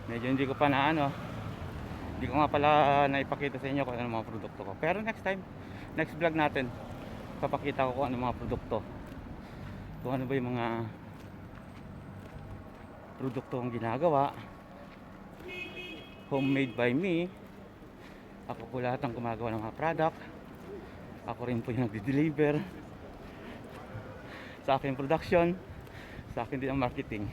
Medyo hindi ko pa na ano, hindi ko nga pala naipakita sa inyo kung ano mga produkto ko. Pero next time, next vlog natin, papakita ko kung ano mga produkto, kung ano ba yung mga produkto kong ginagawa, homemade by me. Ako po lahat ang gumagawa ng mga product. Ako rin po yung nagde-deliver sa aking production, sa akin din ang marketing.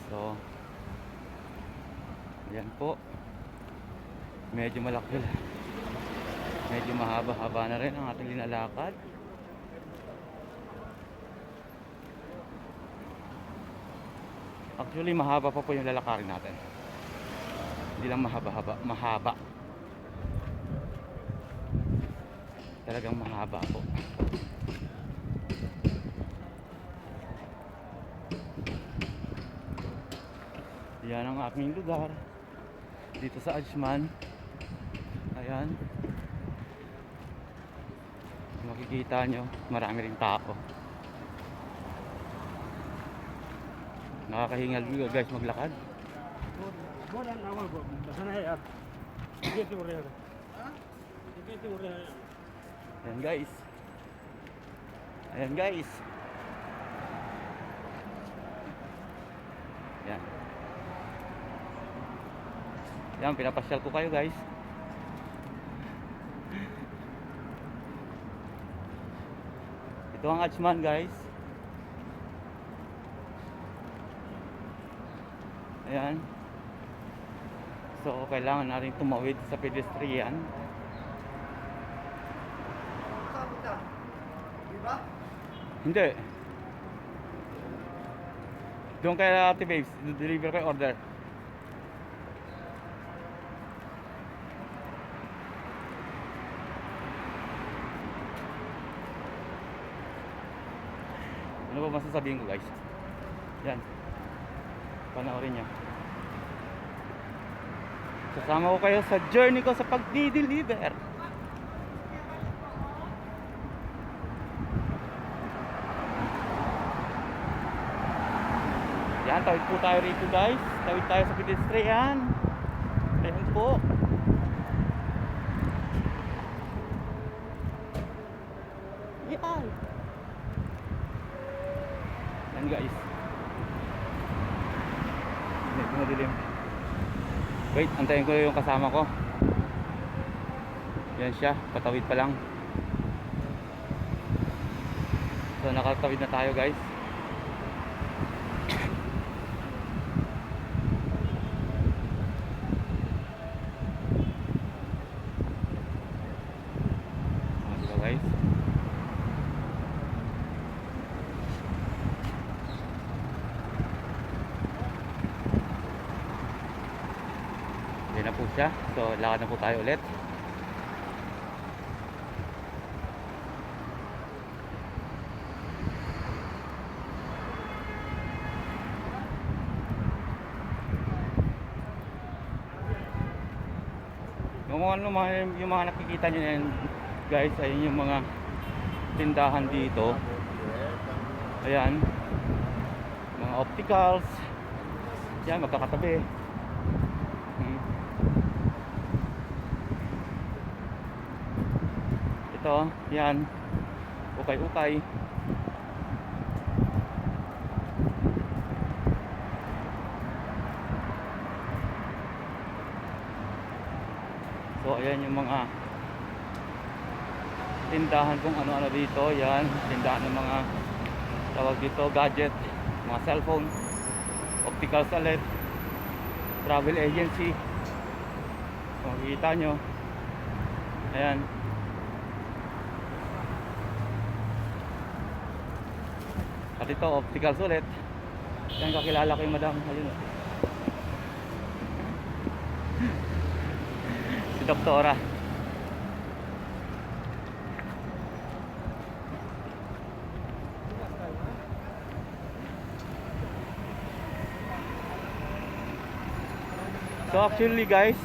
So, yan po. Medyo malaki. Medyo mahaba-haba na rin ang ating linalakad. Actually, mahaba pa po yung lalakarin natin. Hindi lang mahaba-haba, mahaba. Talagang mahaba po. Yan ang aking lugar dito sa Ajman. Ayan, makikita nyo marami ring tao. Nakakahingal juga guys maglakad. Ayan guys. Ayan guys. Ayan. Yan, pinapasyal ko kayo guys. Ito ang Ajman guys. Ayan. So kailangan natin tumawid sa pedestrian. Diba? Hindi. Doon kay Ate Babes, deliver kay order. Ano ba masasabihin ko guys? Yan. Panoorin nyo. Sasama ko kayo sa journey ko sa pagdi-deliver. Yan, tawid po tayo rito guys. Tawid tayo sa pedestrian. Ayan po. Yan. Yan guys. Medyo madilim. Wait, antayin ko yung kasama ko. Yan siya, patawid pa lang. So nakatawid na tayo guys. Diba guys? Yan na po siya. So lakad na po tayo ulit. Yung mga nakikita nyo yan guys, ayun yung mga tindahan dito. Ayan, mga opticals. Yan, magkakatabi. Ito, yan, ukay-ukay. So ayan yung mga tindahan kung ano-ano dito. Yan, tindahan ng mga tawag dito, gadget, mga cellphone, optical salet, travel agency. Kung makikita nyo, ayan. At ito, optical ulit. Yan, kakilala ko yung madam. Ayun. Si Doktora. So actually guys,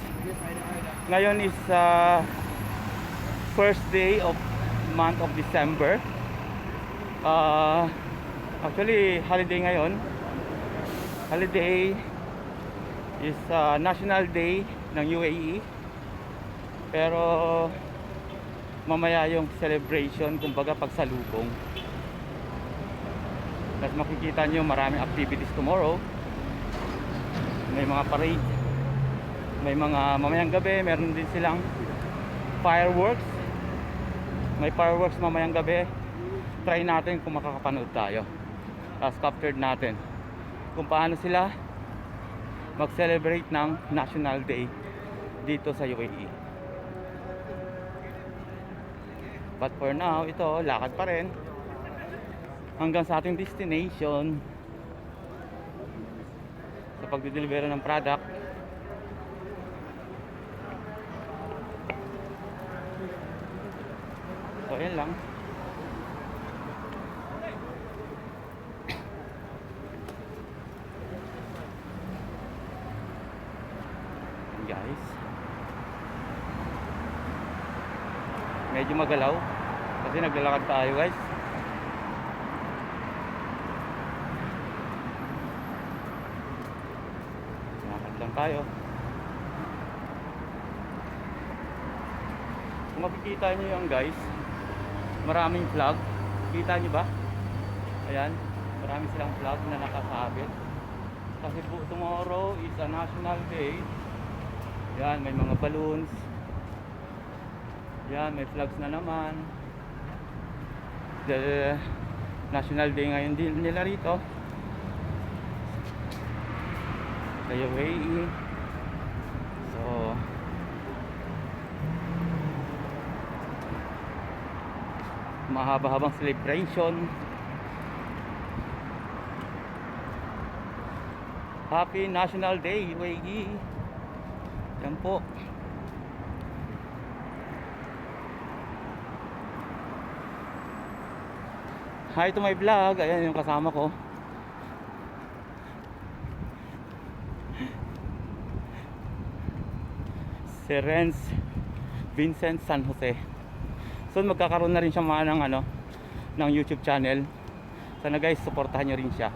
ngayon is first day of month of December. Actually, holiday ngayon. Holiday is National Day ng UAE. Pero mamaya yung celebration, kumbaga pagsalubong. Tapos makikita nyo maraming activities tomorrow. May mga parade, may mga mamayang gabi, meron din silang fireworks. May fireworks mamayang gabi. Try natin kung makakapanood tayo. Tapos captured natin kung paano sila mag-celebrate ng National Day dito sa UAE. But for now, ito, lakad pa rin hanggang sa ating destination sa pagdi-deliver ng product. So, ayan lang. Guys, medyo magalaw kasi naglalakad tayo, guys. Lakad lang tayo. Kung makikita nyo yan, guys, maraming flag. Kita nyo ba? Ayan, marami silang flag na nakasabit kasi tomorrow is a national day. Yan, may mga balloons. Yan, may flags na naman. The National Day ngayon din nila rito sa UAE. So, mahaba-habang celebration. Happy National Day, UAE. Yan po. Hi to my vlog. Ayan yung kasama ko. Si Renz Vincent San Jose. So magkakaroon na rin siya ng YouTube channel. Sana guys, supportahan nyo rin siya.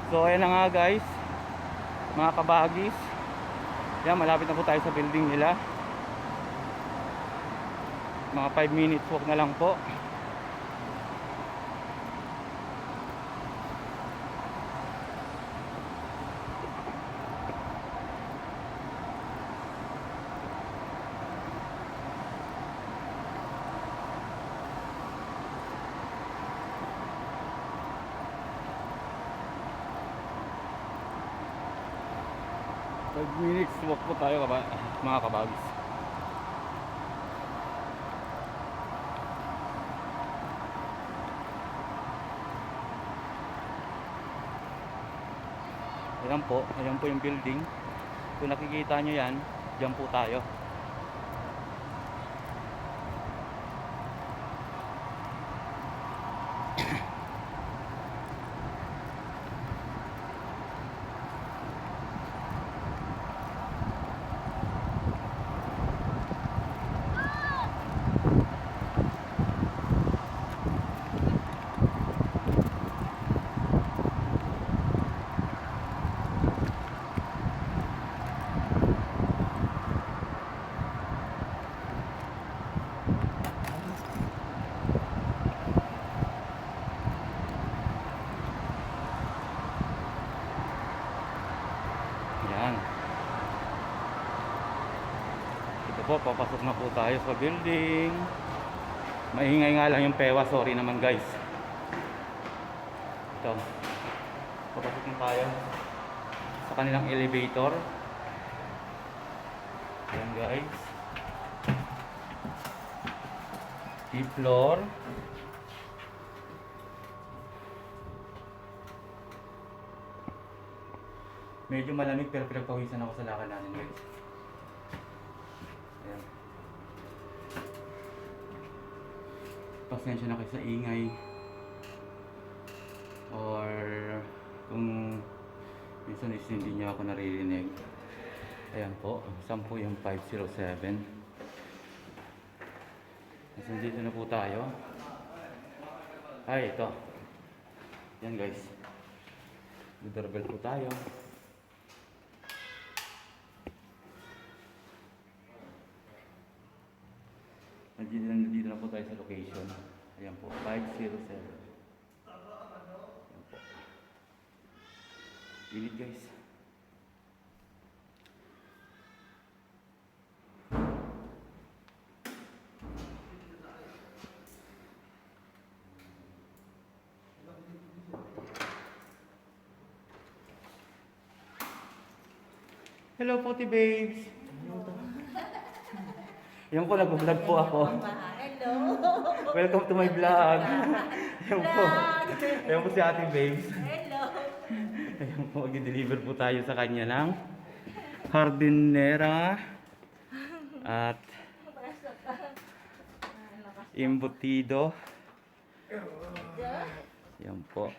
So ayan na nga guys, mga kabagis. Yan, malapit na po tayo sa building nila. Mga 5 minutes walk na lang po. Minutes walk po tayo mga kabagis. Ayan po yung building. Kung nakikita nyo yan, dyan po tayo. Po, papasok na po tayo sa building. Maingay nga lang yung pewa, sorry naman guys. Ito, papasok na tayo sa kanilang elevator. Ayan guys, floor. Medyo malamig pero pinagpawisan ako sa lakad natin guys. Ayan. Pasensya na kayo sa ingay. Or kung minsan is hindi niya ako naririnig. Ayan po, saan po yung 507? Kasi dito na po tayo. Ay, ito. Yan guys. Doorbell po tayo. Nandito na po tayo sa location. Ayan po, 507. Ayan po. Init guys. Hello, Poti Babes! Yan po, nag-vlog po ako. Hello! Welcome to my vlog. Yan po. Yan po si Ate Babes. Hello! Ayan po, mag-deliver po tayo sa kanya ng hardinera at embutido. Yan po.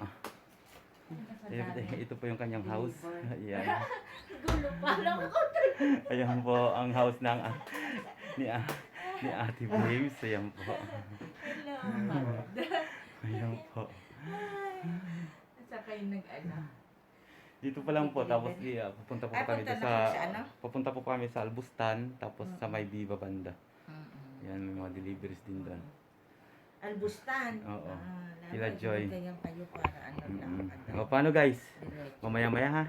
Ito po yung kanyang house. Ayan. Gulo pa lang ako. Ayan po ang house ng ni Ate Babes. Ayan po. Hello! Ayan po. Saan kayo nag-ano? Dito pa lang po, tapos pupunta po kami punta na sa kayo sa ano? pupunta po kami sa Albustan, tapos sa May Viva banda. Yan, may mga deliveries din doon. Albustan? Oo. Ah, Sila Joy. Kayo para ano lang. O paano guys? Diretso. Mamaya-maya ha.